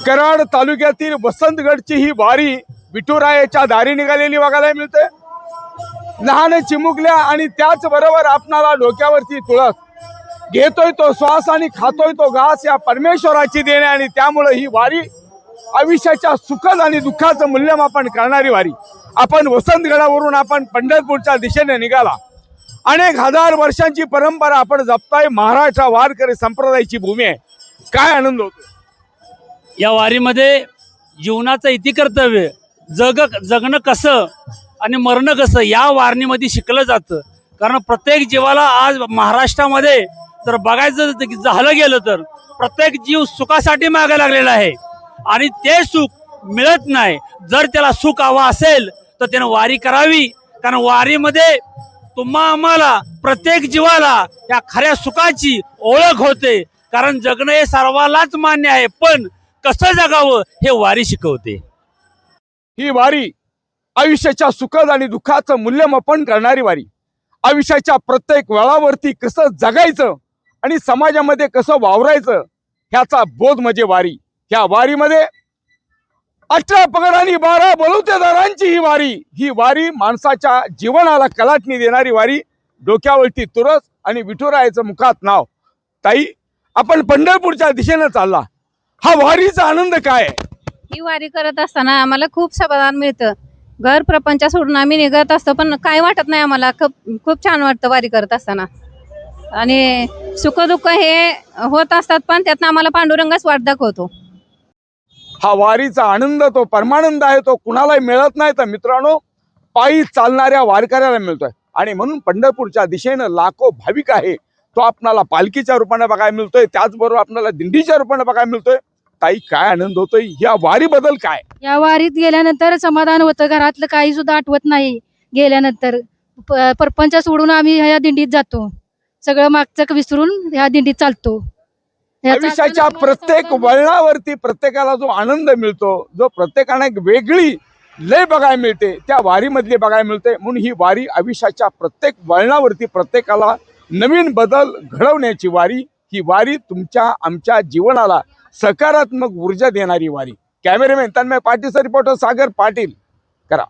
कराड तालुक्यातील वसंतगडची ही वारी विठुरायाच्या दारी निघालेली बघायला मिळते। लहान चिमुकल्या आणि त्याचबरोबर आपणाला डोक्यावरती तुळस, घेतोय तो श्वास आणि खातोय तो घास या परमेश्वराची देणे आणि त्यामुळे ही वारी आयुष्याच्या सुखद आणि दुःखाचं मूल्यमापन करणारी वारी। आपण वसंतगडावरून आपण पंढरपूरच्या दिशेने निघाला। अनेक हजार वर्षांची परंपरा आपण जपताय। महाराष्ट्र वारकरी संप्रदायाची भूमी आहे। काय आनंद होतो या वारीमध्ये जीवनाचं इतिकर्तव्य जगणं कसं आणि मरणं कसं या वारणीमध्ये शिकलं जातं। कारण प्रत्येक जीवाला आज महाराष्ट्रामध्ये जर बघायचं झालं गेलं तर प्रत्येक जीव सुखासाठी मागे लागलेला आहे आणि ते सुख मिळत नाही। जर त्याला सुख हवं असेल तर त्यानं वारी करावी। कारण वारीमध्ये तुम्हा आम्हाला प्रत्येक जीवाला या खऱ्या सुखाची ओळख होते। कारण जगणं हे सर्वांनाच मान्य आहे, पण कसं जगावं हे वारी शिकवते। ही वारी आयुष्याच्या सुखद आणि दुःखाचं मूल्यमापन करणारी वारी। आयुष्याच्या प्रत्येक वेळावरती कसं जगायचं आणि समाजामध्ये कसं वावरायचं ह्याचा बोध म्हणजे वारी। ह्या वारीमध्ये 18 पगड आणि 12 बलुतेदारांची ही वारी माणसाच्या जीवनाला कलाटणी देणारी वारी। डोक्यावरती तुळस आणि विठुरायाचं मुखात नाव। ताई, आपण पंढरपूरच्या दिशेने चालला, हा वारीचा आनंद काय आहे? ही वारी करत असताना आम्हाला खूप समाधान मिळतं। घर प्रपंच सोडून आम्ही निघत असतो, पण काय वाटत नाही आम्हाला। खूप छान वाटतं वारी करत असताना आणि सुखदुःख हे होत असतात, पण त्यातनं आम्हाला पांडुरंगच वाट दाखवतो। हा वारीचा आनंद तो परमानंद आहे, तो कुणालाही मिळत नाही। तर मित्रांनो, पायी चालणाऱ्या वारकऱ्याला मिळतोय आणि म्हणून पंढरपूरच्या दिशेनं लाखो भाविक आहे तो आपणाला पालखीच्या रूपाने बघायला मिळतोय, त्याचबरोबर आपल्याला दिंडीच्या रूपाने बघायला मिळतोय। ताई, काय आनंद होतोय या वारी बद्दल? काय या वारीत गेल्यानंतर समाधान होतं, घरातलं काही सुद्धा आठवत नाही। गेल्यानंतर परपंच सोडून आम्ही ह्या दिंडीत जातो, सगळं मागचं विसरून ह्या दिंडीत चालतो। आयुष्याच्या प्रत्येक वळणावरती प्रत्येकाला जो आनंद मिळतो, जो प्रत्येकाने एक वेगळी लय बघायला मिळते, त्या वारीमधली बघायला मिळते। म्हणून ही वारी आयुष्याच्या प्रत्येक वळणावरती प्रत्येकाला नवीन बदल घडवण्याची वारी। ही वारी तुमच्या आमच्या जीवनाला सकारात्मक ऊर्जा देणारी वारी। Cameraman Tanmay Patil, reporter Sagar Patil. करा।